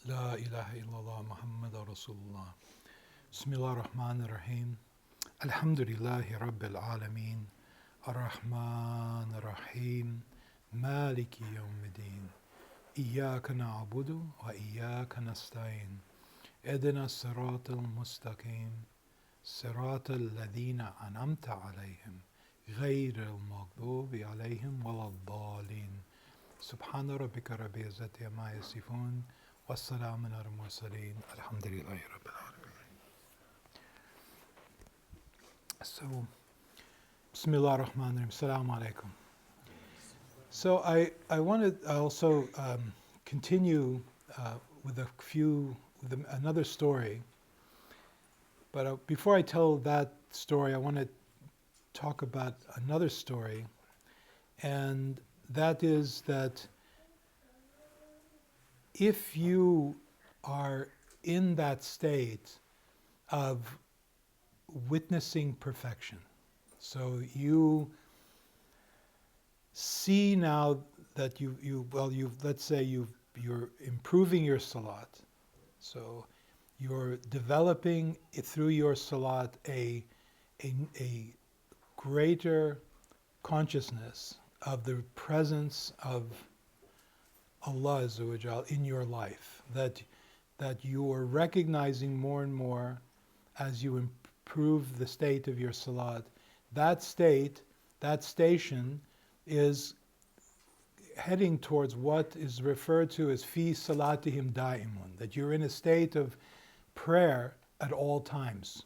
لا إله إلا الله محمد رسول الله بسم الله الرحمن الرحيم الحمد لله رب العالمين الرحمن الرحيم مالك يوم الدين إياك نعبد وإياك نستعين اهدنا الصراط المستقيم صراط الذين أنعمت عليهم غير المغضوب عليهم ولا الضالين سبحان ربك رب العزة عما يصفون والسلام على المرسلين الحمد لله رب العالمين. So, Bismillah ar-Rahman ar-Rahim, Assalamu alaikum. So I want to also continue with another story. But before I tell that story, I want to talk about another story. And that is that if you are in that state of witnessing perfection, so you see now that let's say you're improving your salat, so you're developing through your salat a greater consciousness of the presence of Allah Azza wa Jal in your life, that you are recognizing more and more as you improve the state of your salat. That station is heading towards what is referred to as fi salatihim da'imun, that you're in a state of prayer at all times.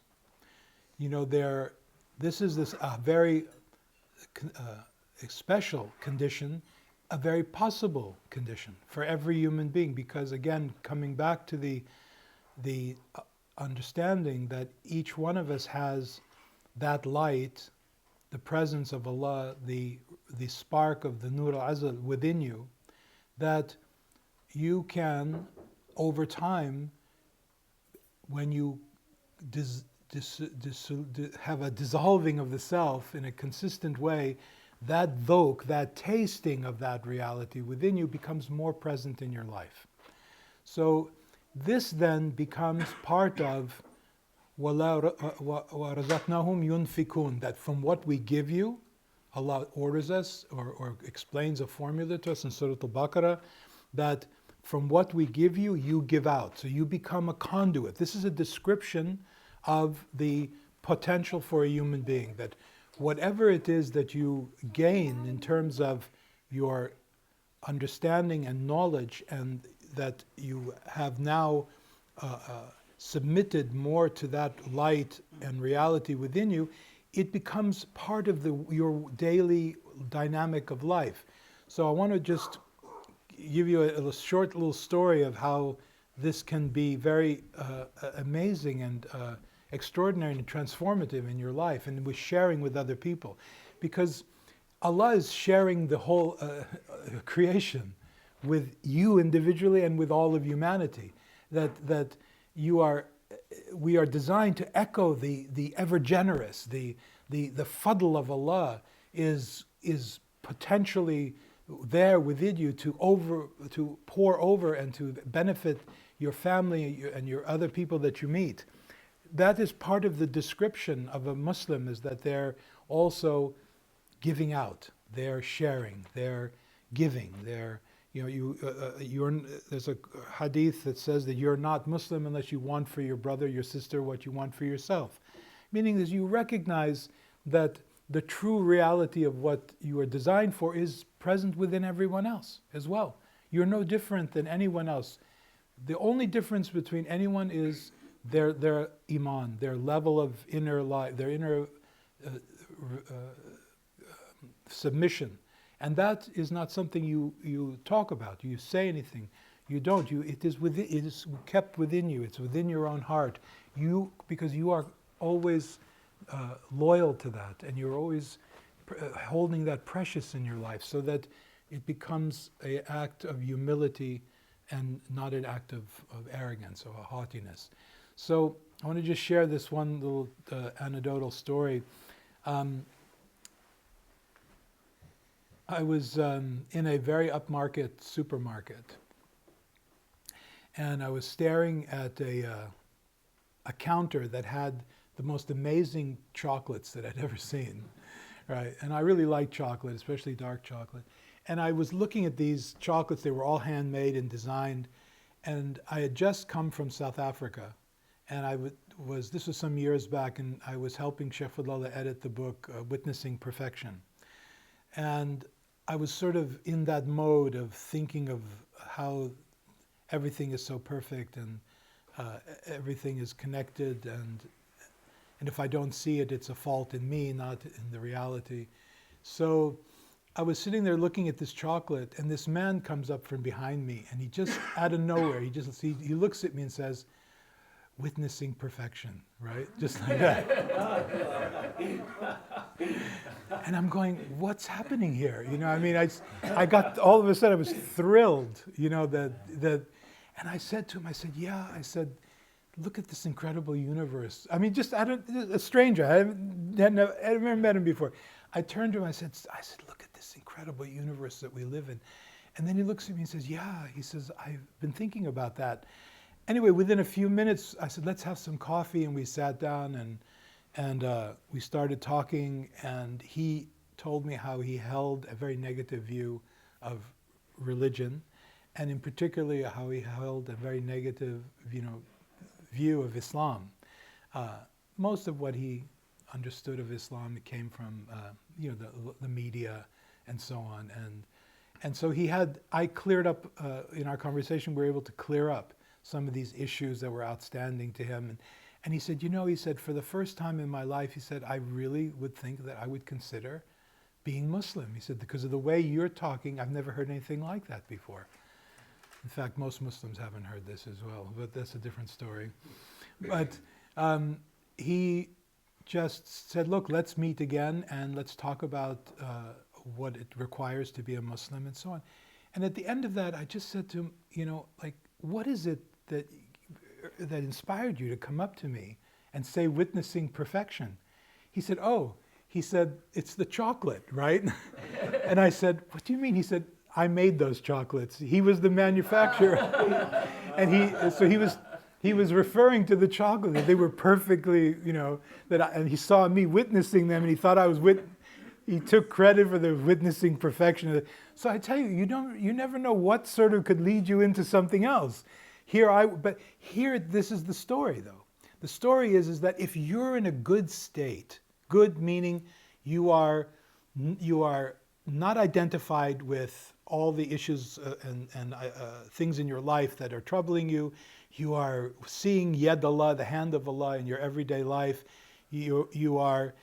You know, this is a very special condition, a very possible condition for every human being, because again, coming back to the understanding that each one of us has that light, the presence of Allah, the spark of the Nur al-Azal within you, that you can, over time, when you have a dissolving of the self in a consistent way, that dhok, that tasting of that reality within you becomes more present in your life. So this then becomes part of وَرَزَقْنَاهُمْ يُنْفِكُونَ, that from what we give you, Allah orders us or explains a formula to us in Surah Al-Baqarah, that from what we give you, you give out. So you become a conduit. This is a description of the potential for a human being, that whatever it is that you gain in terms of your understanding and knowledge, and that you have now submitted more to that light and reality within you, it becomes part of your daily dynamic of life. So I want to just give you a short little story of how this can be very amazing and extraordinary and transformative in your life, and with sharing with other people, because Allah is sharing the whole creation with you individually and with all of humanity. That we are designed to echo the ever generous, the fadl of Allah is potentially there within you to pour over and to benefit your family and your other people that you meet. That is part of the description of a Muslim, is that they're also giving out, they're sharing, they're giving, there's a hadith that says that you're not Muslim unless you want for your brother, your sister, what you want for yourself. Meaning that you recognize that the true reality of what you are designed for is present within everyone else as well. You're no different than anyone else. The only difference between anyone is their iman, their level of inner life, their inner submission. And that is not something you talk about, you say anything. You don't. It is kept within you. It's within your own heart. Because you are always loyal to that, and you're always holding that precious in your life, so that it becomes an act of humility and not an act of arrogance or haughtiness. So I want to just share this one little anecdotal story. I was in a very upmarket supermarket, and I was staring at a counter that had the most amazing chocolates that I'd ever seen, right? And I really like chocolate, especially dark chocolate. And I was looking at these chocolates. They were all handmade and designed. And I had just come from South Africa. And this was some years back, and I was helping Sheikh Fadlallah edit the book, Witnessing Perfection. And I was sort of in that mode of thinking of how everything is so perfect and everything is connected, and if I don't see it, it's a fault in me, not in the reality. So I was sitting there looking at this chocolate, and this man comes up from behind me, and he just, out of nowhere, he looks at me and says, "Witnessing perfection," right? Just like that. And I'm going, what's happening here? You know, I mean, I got, all of a sudden I was thrilled, you know, that, and I said to him, I said, yeah, I said, look at this incredible universe. I mean, just, a stranger, I've never met him before. I turned to him, I said, look at this incredible universe that we live in. And then he looks at me and says, yeah, he says, I've been thinking about that. Anyway, within a few minutes, I said, let's have some coffee, and we sat down and we started talking, and he told me how he held a very negative view of religion, and in particular how he held a very negative, view of Islam. Most of what he understood of Islam, it came from the media and so on, and so I cleared up in our conversation. We were able to clear up some of these issues that were outstanding to him. And he said, he said, for the first time in my life, he said, I really would think that I would consider being Muslim. He said, because of the way you're talking, I've never heard anything like that before. In fact, most Muslims haven't heard this as well, but that's a different story. But he just said, look, let's meet again and let's talk about what it requires to be a Muslim and so on. And at the end of that, I just said to him, what is it that inspired you to come up to me and say witnessing perfection? He said, it's the chocolate, right? And I said, what do you mean? He said, I made those chocolates. He was the manufacturer. And he was referring to the chocolate, that they were perfectly, and he saw me witnessing them, and he thought he took credit for the witnessing perfection. So I tell you, you never know what sort of could lead you into something else. But here, this is the story, though. The story is that if you're in a good state, good meaning you are not identified with all the issues and things in your life that are troubling you. You are seeing Yad Allah, the hand of Allah, in your everyday life. You are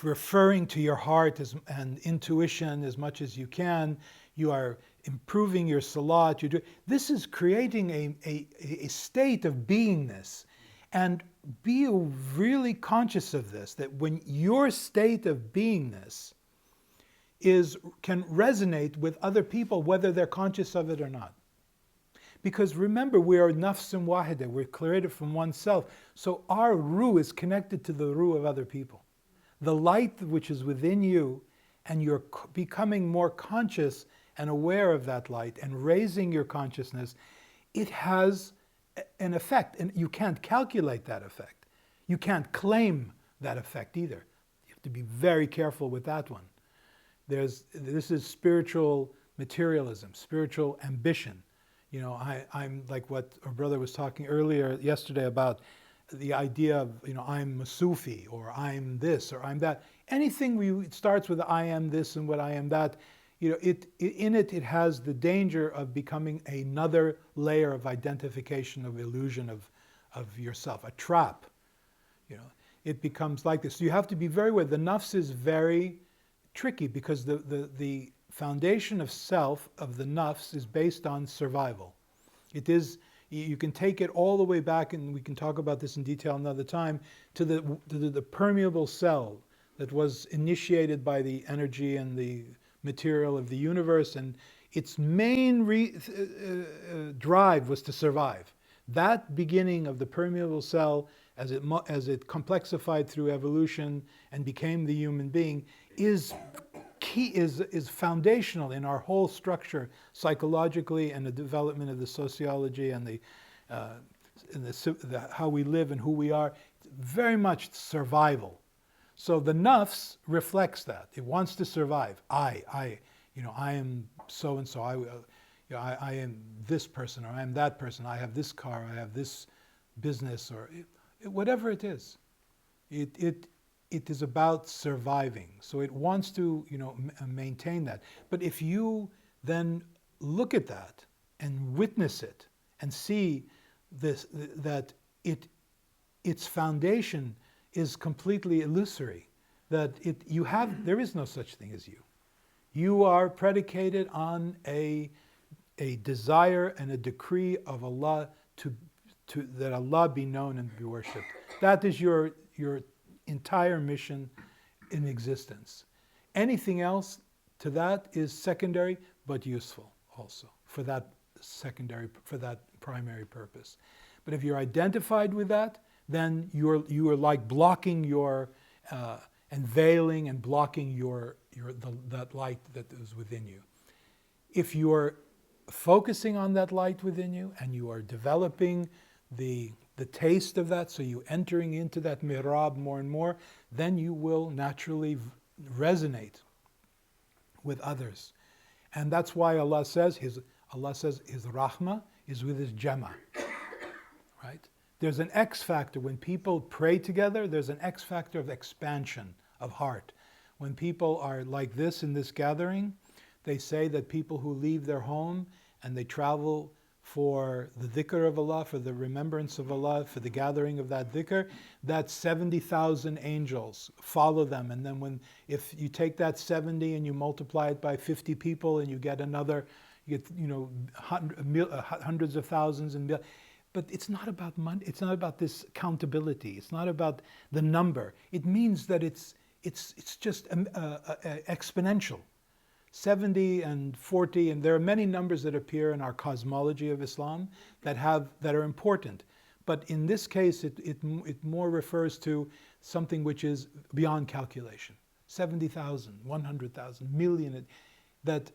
referring to your heart and intuition as much as you can. You are improving your salat. This is creating a state of beingness. And be really conscious of this, that when your state of beingness can resonate with other people, whether they're conscious of it or not. Because remember, we are nafsun wahida, we're created from oneself. So our ruh is connected to the ruh of other people. The light which is within you, and you're becoming more conscious and aware of that light and raising your consciousness, it has an effect, and you can't calculate that effect. You can't claim that effect either. You have to be very careful with that one. This is spiritual materialism, spiritual ambition. I'm like what our brother was talking earlier yesterday about the idea of, I'm a Sufi, or I'm this, or I'm that. Anything it starts with I am this and what I am that, it has the danger of becoming another layer of identification, of illusion of yourself, a trap. It becomes like this. So you have to be very aware. The nafs is very tricky because the foundation of self, of the nafs, is based on survival. It is, you can take it all the way back, and we can talk about this in detail another time, to the permeable cell that was initiated by the energy and the material of the universe, and its main drive was to survive. That beginning of the permeable cell, as it complexified through evolution and became the human being, is key, is foundational in our whole structure, psychologically, and the development of the sociology and the in how we live and who we are, very much survival. So the nafs reflects that. It wants to survive. I am so and so. I am this person, or I am that person. I have this car. I have this business, or whatever it is. It is about surviving. So it wants to maintain that. But if you then look at that and witness it and see that its foundation is completely illusory, that there is no such thing as you. You are predicated on a desire and a decree of Allah that Allah be known and be worshipped. That is your entire mission in existence. Anything else to that is secondary but useful also for that primary purpose. But if you're identified with that, then you are like blocking and veiling and blocking that light that is within you. If you're focusing on that light within you and you are developing the taste of that, so you entering into that mihrab more and more, then you will naturally resonate with others. And that's why Allah says His rahmah is with His jama. Right? There's an X factor. When people pray together, there's an X factor of expansion of heart. When people are like this in this gathering, they say that people who leave their home and they travel for the dhikr of Allah, for the remembrance of Allah, for the gathering of that dhikr, that 70,000 angels follow them. And then if you take that 70 and you multiply it by 50 people and you get hundreds of thousands and but it's not about money. It's not about this countability. It's not about the number. It means that it's just exponential. 70 and 40, and there are many numbers that appear in our cosmology of Islam that are important. But in this case, it more refers to something which is beyond calculation. 70,000, 100,000, million. That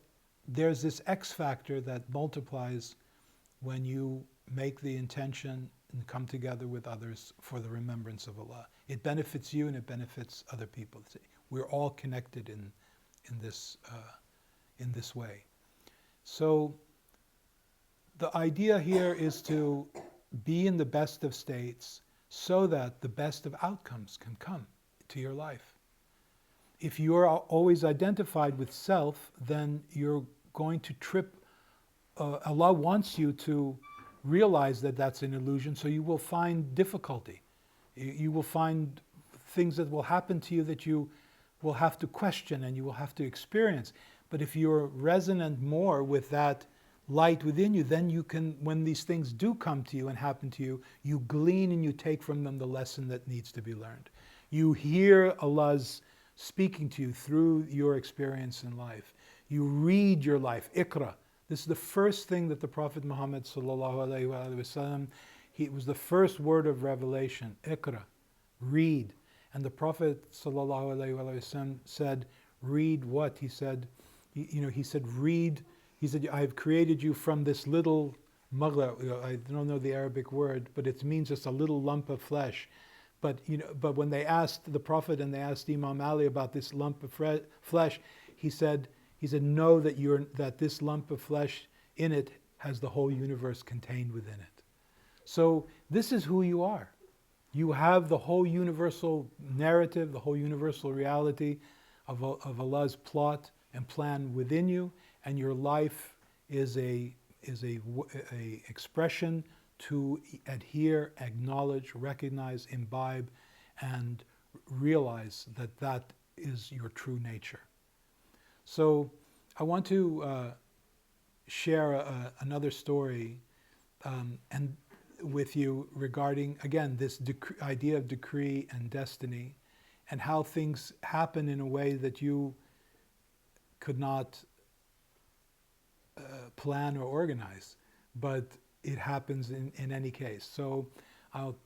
there's this X factor that multiplies when you make the intention and come together with others for the remembrance of Allah. It benefits you and it benefits other people. We're all connected in this way. So the idea here is to be in the best of states so that the best of outcomes can come to your life. If you are always identified with self, then you're going to trip. Allah wants you to realize that that's an illusion, so you will find difficulty. You will find things that will happen to you that you will have to question and you will have to experience. But if you're resonant more with that light within you, then you can, when these things do come to you and happen to you, you glean and you take from them the lesson that needs to be learned. You hear Allah's speaking to you through your experience in life. You read your life, Iqra. This is the first thing that the Prophet Muhammad ﷺ, it was the first word of revelation, Iqra, read. And the Prophet ﷺ said, read what? He said, read. He said, I have created you from this little maghla. I don't know the Arabic word, but it means just a little lump of flesh. But when they asked the Prophet and they asked Imam Ali about this lump of flesh, he said, know that this lump of flesh in it has the whole universe contained within it. So this is who you are. You have the whole universal narrative, the whole universal reality of Allah's plot and plan within you, and your life is a expression to adhere, acknowledge, recognize, imbibe, and realize that is your true nature. So I want to share another story and with you regarding, again, this idea of decree and destiny and how things happen in a way that you could not plan or organize, but it happens in any case. So I'll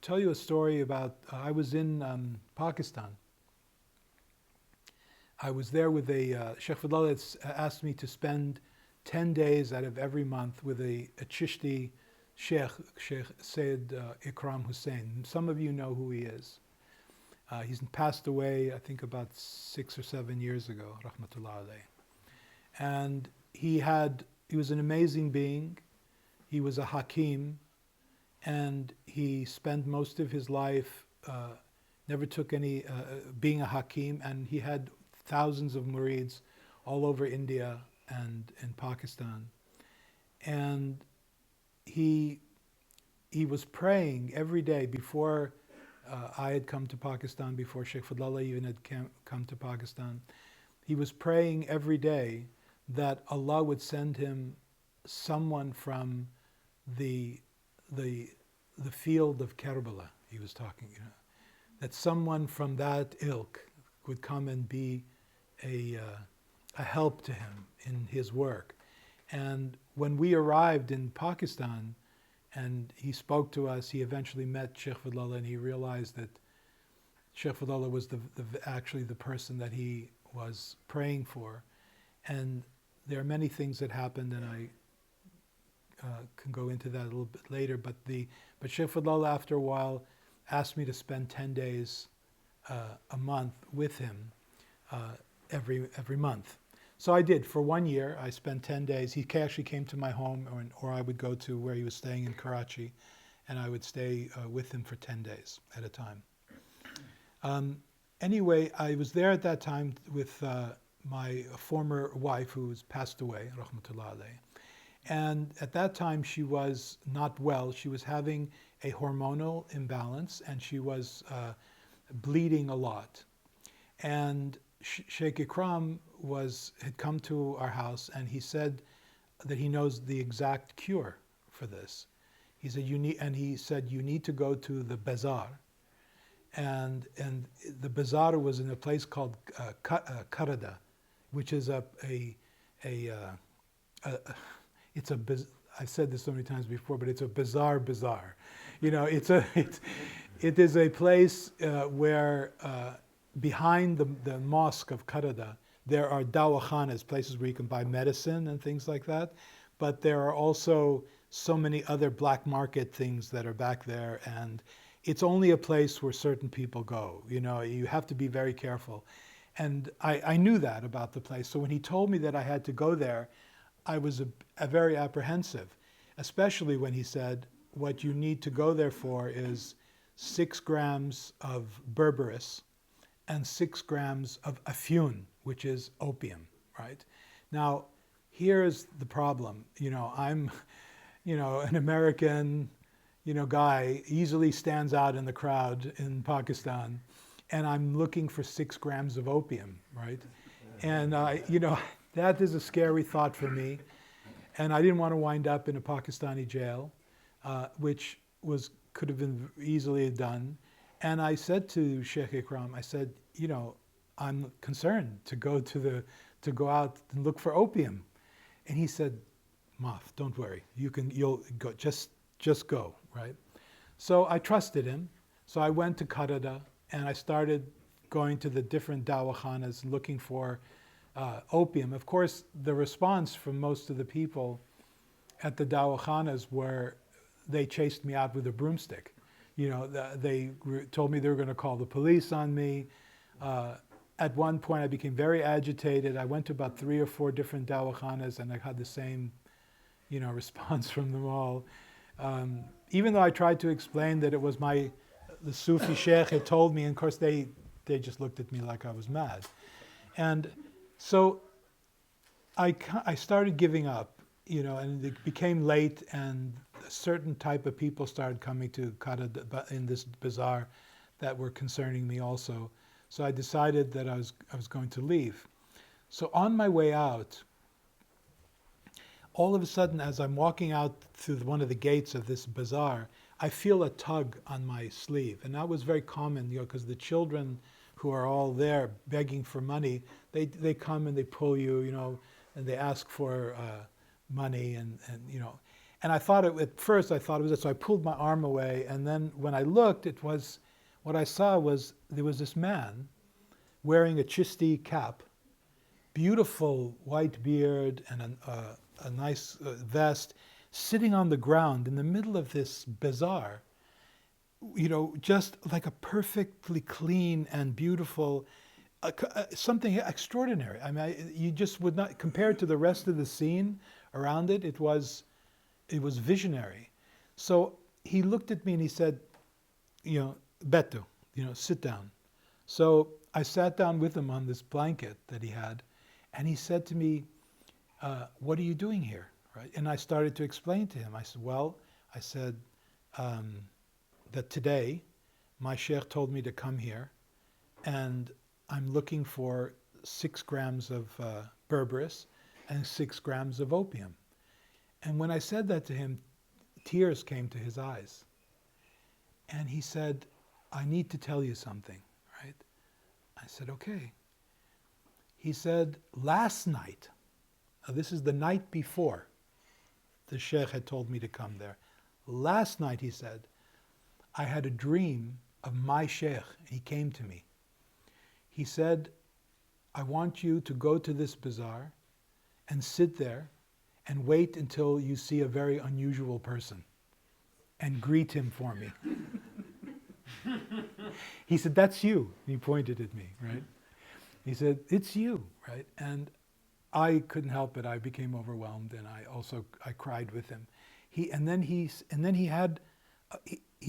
tell you a story about, I was in Pakistan. I was there with Sheikh Fadl had asked me to spend 10 days out of every month with a Chishti Sheikh Sayyid Ikram Hussein. Some of you know who he is. He's passed away, I think, about 6 or 7 years ago, rahmatullah alayh. And he was an amazing being. He was a hakim, and he spent most of his life, never took any, being a hakim, and he had thousands of murids all over India and in Pakistan. And he was praying every day before I had come to Pakistan, before Sheikh Fadlallah even had come to Pakistan. He was praying every day that Allah would send him someone from the field of Karbala. He was talking, that someone from that ilk would come and be a help to him in his work. And when we arrived in Pakistan, and he spoke to us, he eventually met Sheikh Fadlallah, and he realized that Sheikh Fadlallah was actually the person that he was praying for. And there are many things that happened, and I can go into that a little bit later. But Sheikh Fadlallah, after a while, asked me to spend 10 days a month with him every month. So I did. For 1 year, I spent 10 days. He actually came to my home, or I would go to where he was staying in Karachi, and I would stay with him for 10 days at a time. Anyway, I was there at that time with my former wife, who has passed away, rahmatullah alayh. And at that time, she was not well. She was having a hormonal imbalance, and she was bleeding a lot. And Sheikh Ikram had come to our house, and he said that he knows the exact cure for this. He said you need to go to the bazaar, and the bazaar was in a place called Karada, which is I've said this so many times before, but it's a bizarre bazaar. It is a place where behind the mosque of Karada, there are dawakhanas, places where you can buy medicine and things like that. But there are also so many other black market things that are back there, and it's only a place where certain people go. You have to be very careful. And I knew that about the place. So when he told me that I had to go there, I was very apprehensive, especially when he said, what you need to go there for is 6 grams of berberis and 6 grams of afyun, which is opium, right? Now, here's the problem. I'm, an American, guy, easily stands out in the crowd in Pakistan, and I'm looking for 6 grams of opium, right? And, that is a scary thought for me. And I didn't want to wind up in a Pakistani jail, which could have been easily done. And I said to Sheikh Ikram, I said, I'm concerned to go out and look for opium. And he said, Maf, don't worry. You'll go, just go, right? So I trusted him. So I went to Karada, and I started going to the different dawakhanas looking for opium. Of course, the response from most of the people at the dawakhanas were, they chased me out with a broomstick. They told me they were going to call the police on me. At one point, I became very agitated. I went to about 3 or 4 different dawakhanas, and I had the same, response from them all. Even though I tried to explain that it was the Sufi sheikh had told me, and of course they just looked at me like I was mad. And so I started giving up, and it became late, and a certain type of people started coming to Karada in this bazaar that were concerning me also. So I decided that I was going to leave. So on my way out, all of a sudden, as I'm walking out through one of the gates of this bazaar, I feel a tug on my sleeve. And that was very common, because the children who are all there begging for money, they come and they pull you, and they ask for money, and And I thought at first I thought it was it, so I pulled my arm away, and then when I looked, what I saw was there was this man wearing a chisti cap, beautiful white beard and a nice vest, sitting on the ground in the middle of this bazaar, just like a perfectly clean and beautiful, something extraordinary. I mean, you just would not, compared to the rest of the scene around it, it was visionary. So he looked at me and he said, Beto, sit down. So I sat down with him on this blanket that he had, and he said to me, what are you doing here? Right? And I started to explain to him. I said, that today my sheikh told me to come here, and I'm looking for 6 grams of berberis and 6 grams of opium. And when I said that to him, tears came to his eyes. And he said, I need to tell you something, right? I said, okay. He said, last night, now this is the night before the sheikh had told me to come there. Last night, he said, I had a dream of my sheikh. He came to me. He said, I want you to go to this bazaar and sit there and wait until you see a very unusual person and greet him for me. He said, that's you. He pointed at me, right? He said, it's you, right? And I couldn't help it. I became overwhelmed, and I cried with him. He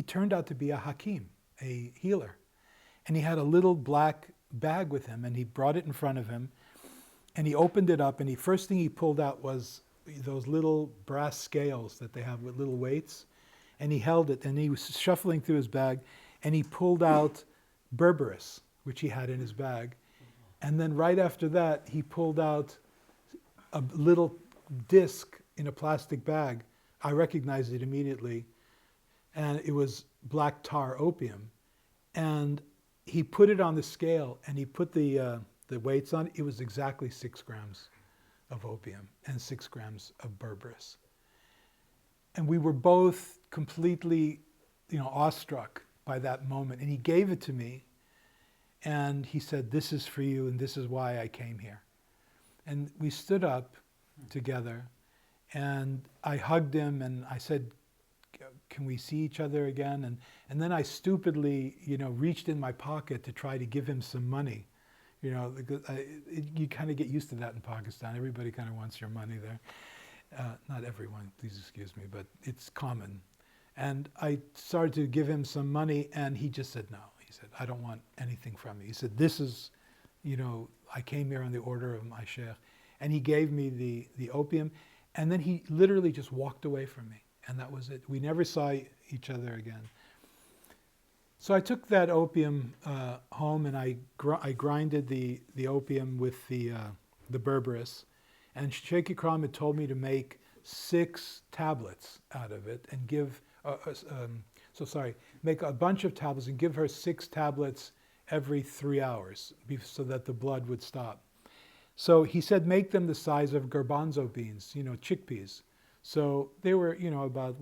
turned out to be a hakim, a healer. And he had a little black bag with him, and he brought it in front of him, and he opened it up, and the first thing he pulled out was those little brass scales that they have with little weights, and he held it, and he was shuffling through his bag, and he pulled out berberis, which he had in his bag, and then right after that, he pulled out a little disc in a plastic bag. I recognized it immediately, and it was black tar opium, and he put it on the scale, and he put the weights on it. It was exactly 6 grams of opium and 6 grams of berberis. And we were both completely, awestruck by that moment. And he gave it to me, and he said, this is for you, and this is why I came here. And we stood up together, and I hugged him, and I said, can we see each other again? And then I stupidly, reached in my pocket to try to give him some money. Because you kind of get used to that in Pakistan. Everybody kind of wants your money there. Not everyone, please excuse me, but it's common. And I started to give him some money, and he just said no. He said, I don't want anything from you. He said, this is, I came here on the order of my sheikh. And he gave me the opium, and then he literally just walked away from me. And that was it. We never saw each other again. So I took that opium home, and I grinded the opium with the berberis. And Sheikh Ikram had told me to make 6 tablets out of it and make a bunch of tablets and give her 6 tablets every 3 hours so that the blood would stop. So he said, make them the size of garbanzo beans, chickpeas. So they were, about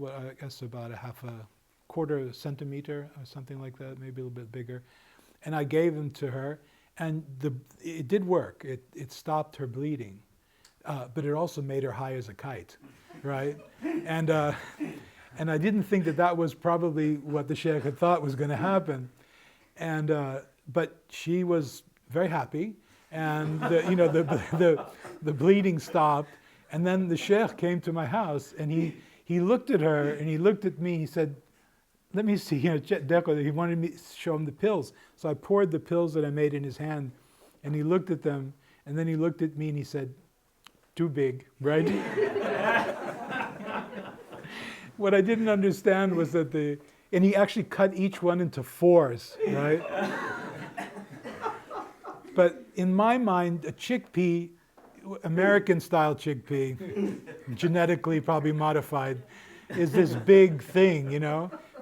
a quarter centimeter or something like that, maybe a little bit bigger. And I gave them to her, and it did work. It stopped her bleeding, but it also made her high as a kite, right? And I didn't think that was probably what the sheikh had thought was going to happen. And but she was very happy, and the bleeding stopped. And then the sheikh came to my house, and he looked at her, and he looked at me. He said, let me see, he wanted me to show him the pills. So I poured the pills that I made in his hand, and he looked at them, and then he looked at me, and he said, too big, right? What I didn't understand was that and he actually cut each one into 4s, right? But in my mind, a chickpea, American-style chickpea, genetically probably modified, is this big thing,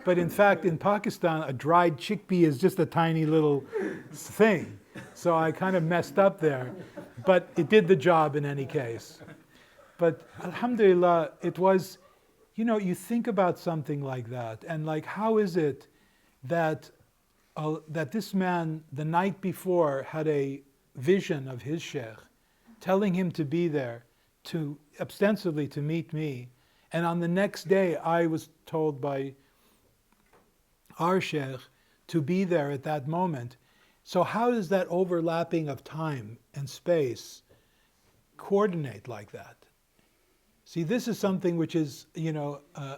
But in fact, in Pakistan, a dried chickpea is just a tiny little thing. So I kind of messed up there. But it did the job in any case. But alhamdulillah, it was, you think about something like that, and like, how is it that this man, the night before, had a vision of his sheikh, telling him to be there, ostensibly to meet me, And on the next day, I was told by our sheikh to be there at that moment. So how does that overlapping of time and space coordinate like that? See, this is something which is,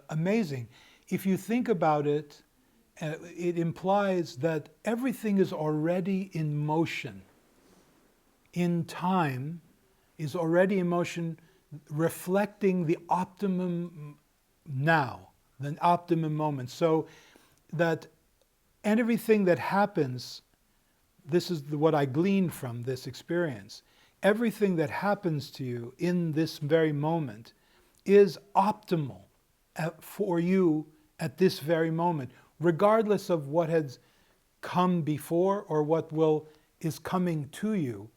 amazing. If you think about it, it implies that everything is already in motion. In time is already in motion, reflecting the optimum now, the optimum moment. So that, and everything that happens, this is what I gleaned from this experience. Everything that happens to you in this very moment is optimal for you at this very moment, regardless of what has come before or what is coming to you.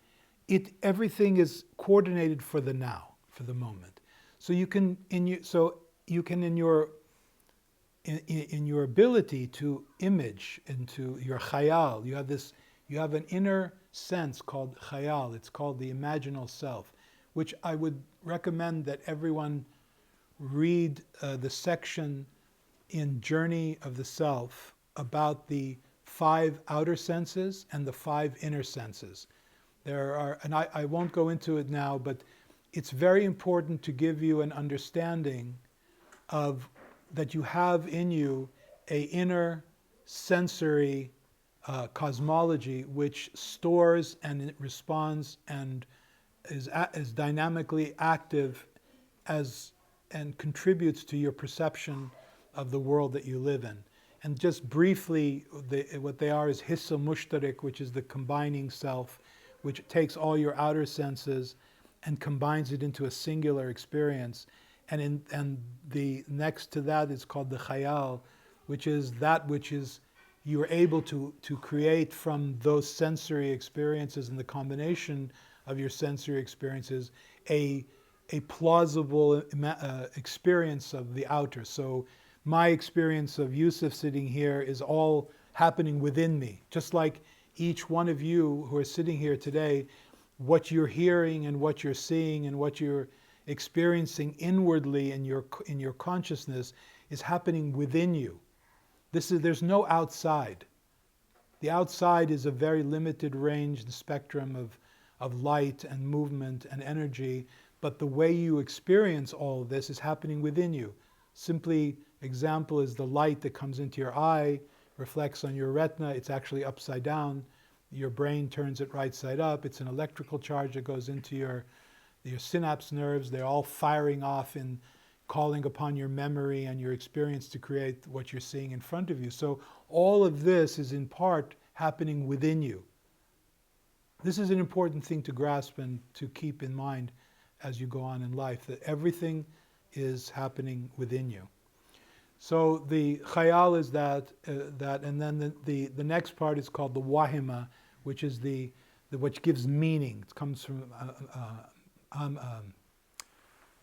Everything is coordinated for the now, for the moment. So you can in your ability to image into your khayal, you have an inner sense called khayal. It's called the imaginal self, which I would recommend that everyone read the section in Journey of the Self about the 5 outer senses and the 5 inner senses. There are, and I won't go into it now, but it's very important to give you an understanding of that you have in you a inner sensory cosmology which stores and it responds and is dynamically active and contributes to your perception of the world that you live in. And just briefly, what they are is hissa mushtarik, which is the combining self, which takes all your outer senses and combines it into a singular experience. And the next to that is called the khayal, which is that which is you're able to create from those sensory experiences and the combination of your sensory experiences a plausible experience of the outer. So my experience of Yusuf sitting here is all happening within me. Just like each one of you who are sitting here today, what you're hearing and what you're seeing and what you're experiencing inwardly in your consciousness is happening within you. There's no outside. The outside is a very limited range, the spectrum of light and movement and energy, but the way you experience all of this is happening within you. Simply, example is the light that comes into your eye, reflects on your retina, it's actually upside down. Your brain turns it right side up. It's an electrical charge that goes into your synapse nerves. They're all firing off and calling upon your memory and your experience to create what you're seeing in front of you. So all of this is in part happening within you. This is an important thing to grasp and to keep in mind as you go on in life, that everything is happening within you. So the khayal is that, and then the next part is called the wahima, which is which gives meaning. It comes from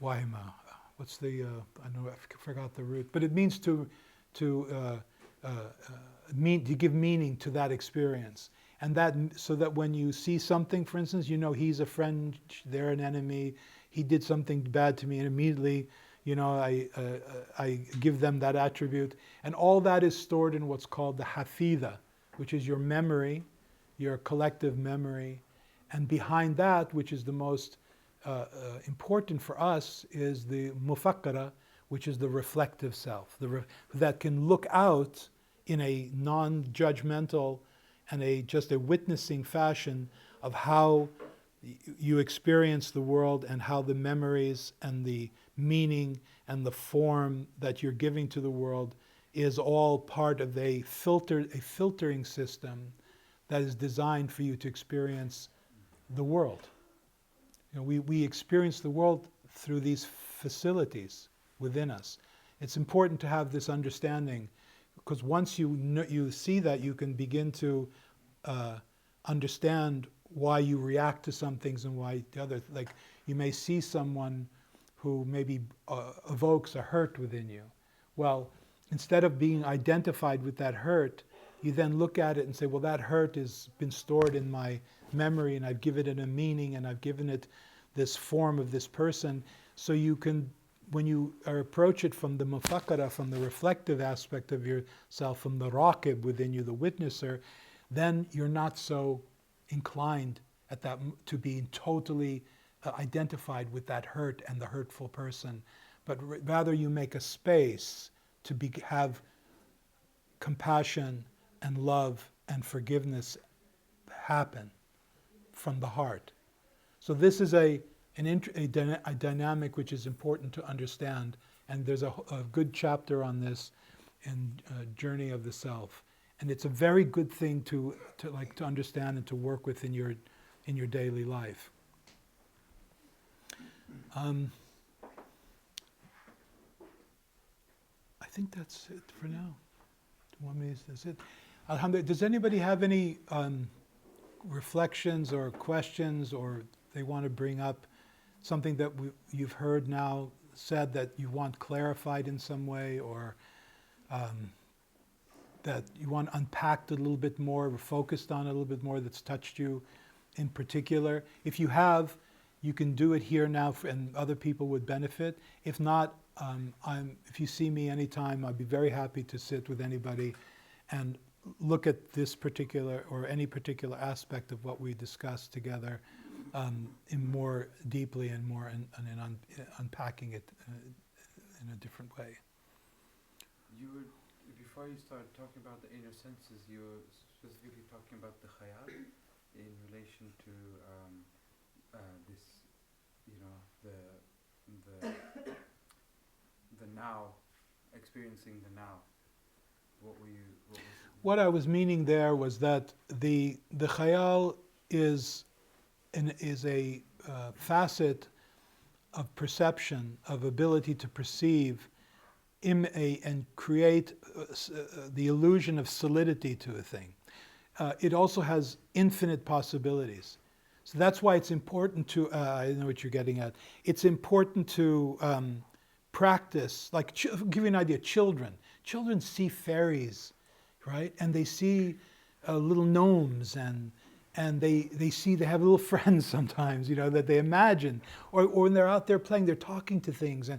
wahima. What's I know I forgot the root, but it means to give meaning to that experience, and that so that when you see something, for instance, he's a friend, they're an enemy, he did something bad to me, and immediately, I give them that attribute, and all that is stored in what's called the hafidha, which is your memory, your collective memory, and behind that, which is the most important for us, is the mufakkara, which is the reflective self, that can look out in a non-judgmental and just a witnessing fashion of how you experience the world and how the memories and the meaning and the form that you're giving to the world is all part of a filtering system that is designed for you to experience the world. We experience the world through these facilities within us. It's important to have this understanding, because once you see that, you can begin to understand why you react to some things and why the other. Like, you may see someone who maybe evokes a hurt within you. Well, instead of being identified with that hurt, you then look at it and say, well, that hurt has been stored in my memory, and I've given it a meaning, and I've given it this form of this person. So you can when you approach it from the mufakkara, from the reflective aspect of yourself, from the raqib within you, the witnesser, then you're not so inclined at that to be totally identified with that hurt and the hurtful person, but rather you make a space to have compassion and love and forgiveness happen from the heart. So this is a dynamic which is important to understand, and there's a good chapter on this in Journey of the Self, and it's a very good thing to understand and to work with in your daily life. I think that's it for now. That's it. Alhamdulillah. Does anybody have any reflections or questions, or they want to bring up something that you've heard now said that you want clarified in some way, or that you want unpacked a little bit more, or focused on a little bit more, that's touched you in particular? If you have, you can do it here now, and other people would benefit. If not, if you see me anytime, I'd be very happy to sit with anybody and look at this particular or any particular aspect of what we discussed together in more deeply and more in unpacking it in a different way. You were, before you started talking about the inner senses, you were specifically talking about the khayal in relation to this, the now, experiencing the now. What I was meaning there was that the khayal is a facet of perception, of ability to perceive and create the illusion of solidity to a thing. It also has infinite possibilities. So that's why it's important to, I know what you're getting at, it's important to practice, like, give you an idea, children see fairies, right? And they see little gnomes, and they have little friends sometimes, that they imagine, or when they're out there playing, they're talking to things,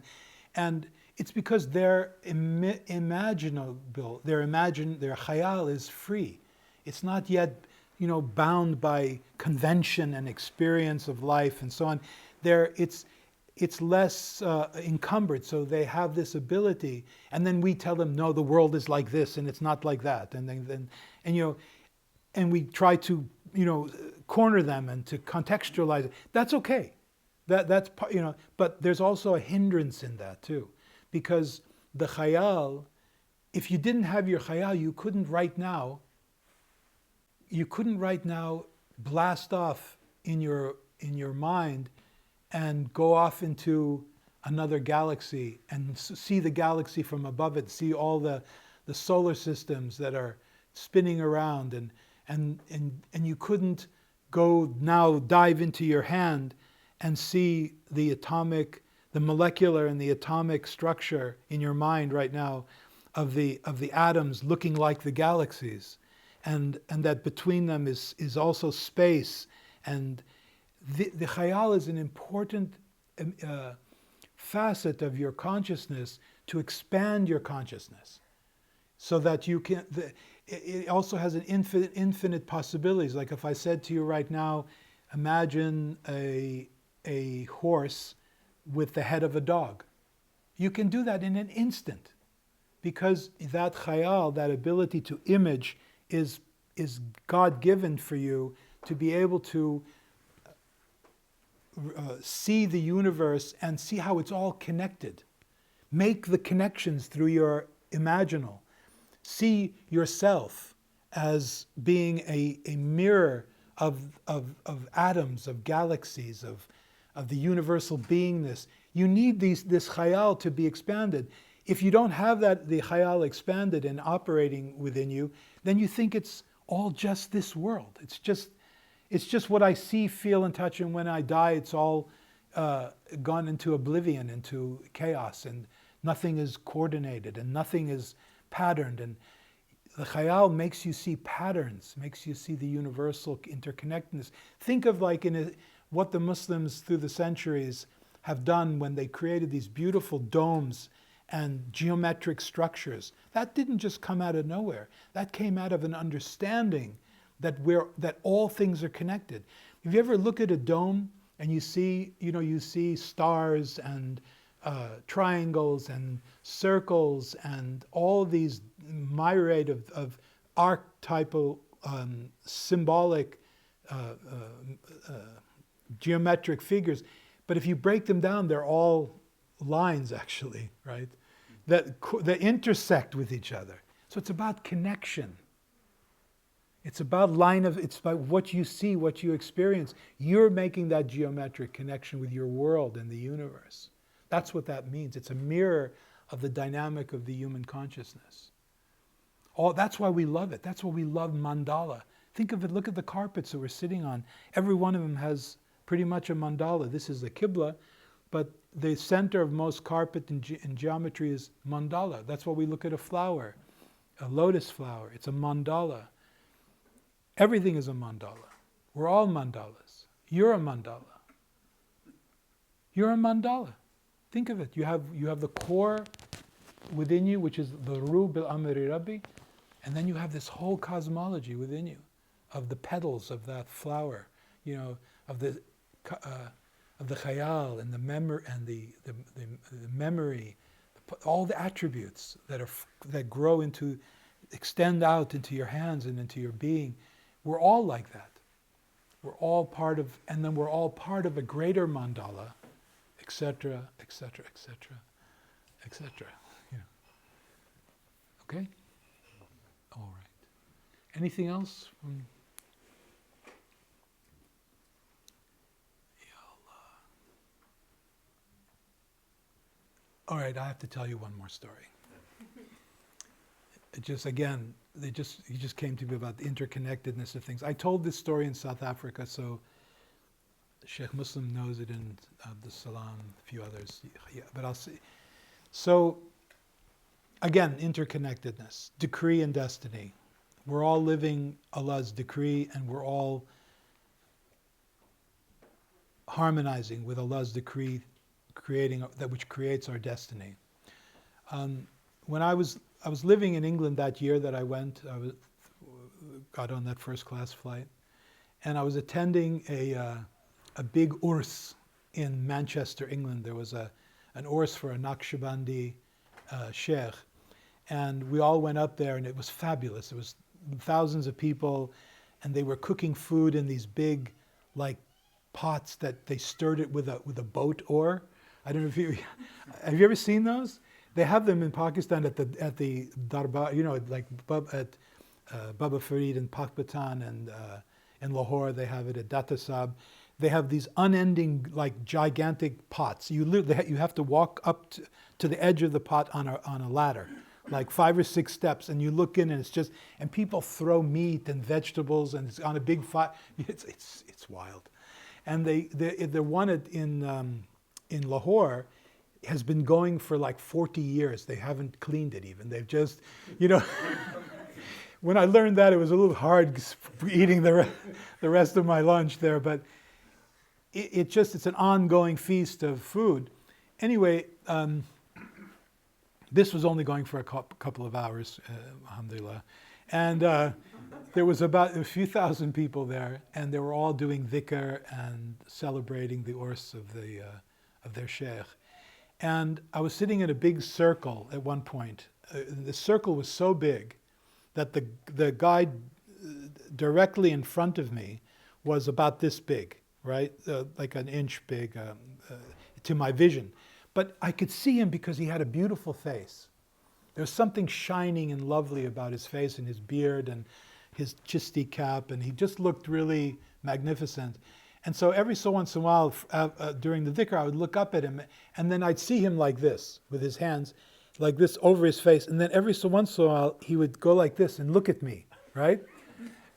and it's because they're imaginable, their khayal is free. It's not yet, bound by convention and experience of life and so on. It's less encumbered, so they have this ability, and then we tell them, no, the world is like this and it's not like that, and we try to corner them and to contextualize it. That's okay, that's but there's also a hindrance in that too, because the khayal, if you didn't have your khayal, you couldn't right now blast off in your mind and go off into another galaxy and see the galaxy from above it, see all the solar systems that are spinning around, and you couldn't go now dive into your hand and see the molecular and the atomic structure in your mind right now of the atoms looking like the galaxies, and that between them is also space. And the khayal is an important facet of your consciousness to expand your consciousness, so that you can. It also has an infinite possibilities. Like if I said to you right now, imagine a horse with the head of a dog, you can do that in an instant, because that khayal, that ability to image, is God-given for you to be able to see the universe and see how it's all connected. Make the connections through your imaginal. See yourself as being a mirror of atoms, of galaxies, of the universal beingness. You need this khayal to be expanded. If you don't have the khayal expanded and operating within you, then you think it's all just this world. It's just what I see, feel, and touch, and when I die, it's all gone into oblivion, into chaos, and nothing is coordinated, and nothing is patterned. And the khayal makes you see patterns, makes you see the universal interconnectedness. Think of what the Muslims through the centuries have done when they created these beautiful domes and geometric structures, that didn't just come out of nowhere. That came out of an understanding that all things are connected. If you ever look at a dome and you see stars and triangles and circles and all these myriad of archetypal symbolic geometric figures, but if you break them down, they're all lines actually, right? That intersect with each other. So it's about connection. It's about it's about what you see, what you experience. You're making that geometric connection with your world and the universe. That's what that means. It's a mirror of the dynamic of the human consciousness. That's why we love it. That's why we love mandala. Think of it, look at the carpets that we're sitting on. Every one of them has pretty much a mandala. This is the Qibla, but the center of most carpet in geometry is mandala. That's why we look at a flower, a lotus flower. It's a mandala. Everything is a mandala. We're all mandalas. You're a mandala. You're a mandala. Think of it. You have the core within you, which is the Ruh bil Amri Rabbi, and then you have this whole cosmology within you of the petals of that flower, of the khayal and the memory and the memory, all the attributes that grow extend out into your hands and into your being. We're all like that. We're all part of, and then we're all part of a greater mandala, etc., etc., etc., etc. Okay? All right. Anything else? All right, I have to tell you one more story. He just came to me about the interconnectedness of things. I told this story in South Africa, so Sheikh Muslim knows it, and Abdul Salam, a few others. Yeah, but I'll see. So, again, interconnectedness, decree and destiny. We're all living Allah's decree, and we're all harmonizing with Allah's decree, creating that which creates our destiny. When I was living in England that year that I went, got on that first class flight, and I was attending a big urs in Manchester, England. There was an urs for a Naqshbandi sheikh, and we all went up there, and it was fabulous. It was thousands of people, and they were cooking food in these big, like, pots that they stirred it with a boat oar. I don't know if have you ever seen those? They have them in Pakistan at the Darbar, like at Baba Farid in Pakistan, and in Lahore they have it at Datasab. They have these unending, like, gigantic pots. You have to walk up to the edge of the pot on a ladder, like 5 or 6 steps, and you look in, and it's just, and people throw meat and vegetables, and it's on a big fire. It's wild. And the one in Lahore has been going for like 40 years. They haven't cleaned it even. They've just, when I learned that, it was a little hard eating the rest of my lunch there, but it's an ongoing feast of food. Anyway, this was only going for a couple of hours, alhamdulillah. And there was about a few thousand people there, and they were all doing dhikr and celebrating the urs of their sheikh. And I was sitting in a big circle at one point. The circle was so big that the guy directly in front of me was about this big, right? Like an inch big to my vision. But I could see him because he had a beautiful face. There was something shining and lovely about his face and his beard and his chisti cap, and he just looked really magnificent. And so every so once in a while during the dhikr, I would look up at him, and then I'd see him like this, with his hands like this over his face, and then every so once in a while he would go like this and look at me, right?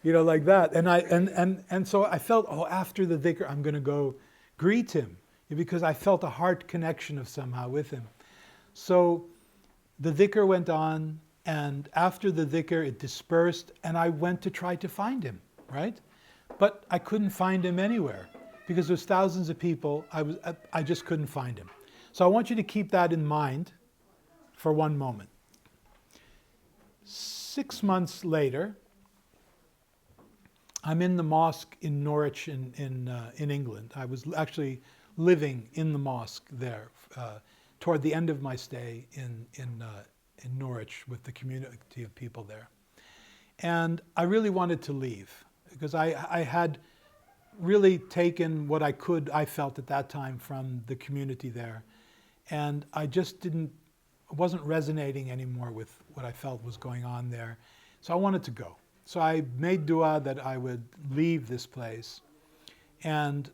Like that. And so I felt, after the dhikr, I'm going to go greet him, because I felt a heart connection of somehow with him. So the dhikr went on, and after the dhikr it dispersed, and I went to try to find him, right? But I couldn't find him anywhere. because there's thousands of people. I just couldn't find him. So I want you to keep that in mind for one moment. 6 months later, I'm in the mosque in Norwich in England. I was actually living in the mosque there toward the end of my stay in Norwich with the community of people there. And I really wanted to leave because I had really taken what I felt at that time from the community there. And I just wasn't resonating anymore with what I felt was going on there. So I wanted to go. So I made dua that I would leave this place. And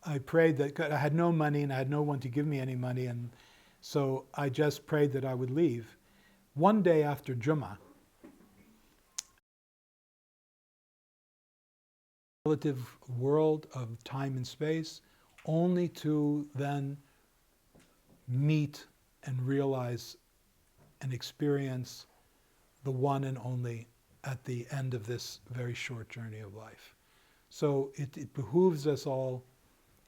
I prayed that I had no money and I had no one to give me any money. And so I just prayed that I would leave. One day after Jummah, relative world of time and space, only to then meet and realize and experience the one and only at the end of this very short journey of life. So it behooves us all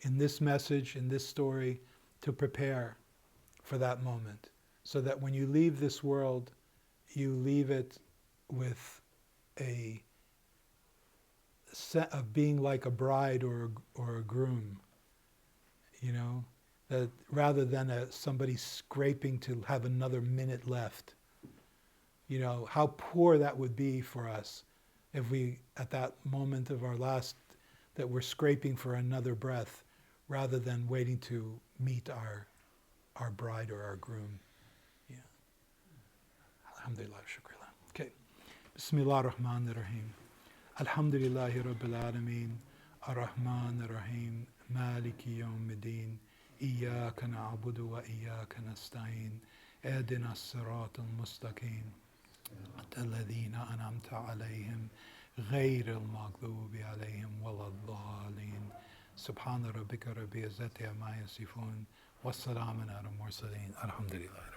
in this message, in this story, to prepare for that moment, so that when you leave this world, you leave it with a set of being like a bride or a groom, you know, that rather than somebody scraping to have another minute left. You know, how poor that would be for us if we, at that moment of our last, that we're scraping for another breath rather than waiting to meet our bride or our groom. Yeah. Alhamdulillah, shukrillah. Okay. Bismillah ar-Rahman ar-Rahim. Alhamdulillahi Rabbil Alameen. Ar-Rahman ar-Rahim. Maliki yawmiddin. Iyaka na'budu wa iyaka nasta'in. Ehdina as-sirat al-mustaqim. الذين أنعمت عليهم غير المغضوب عليهم ولا الضالين سبحان ربك رب العزة عما يصفون والسلام على المرسلين الحمد لله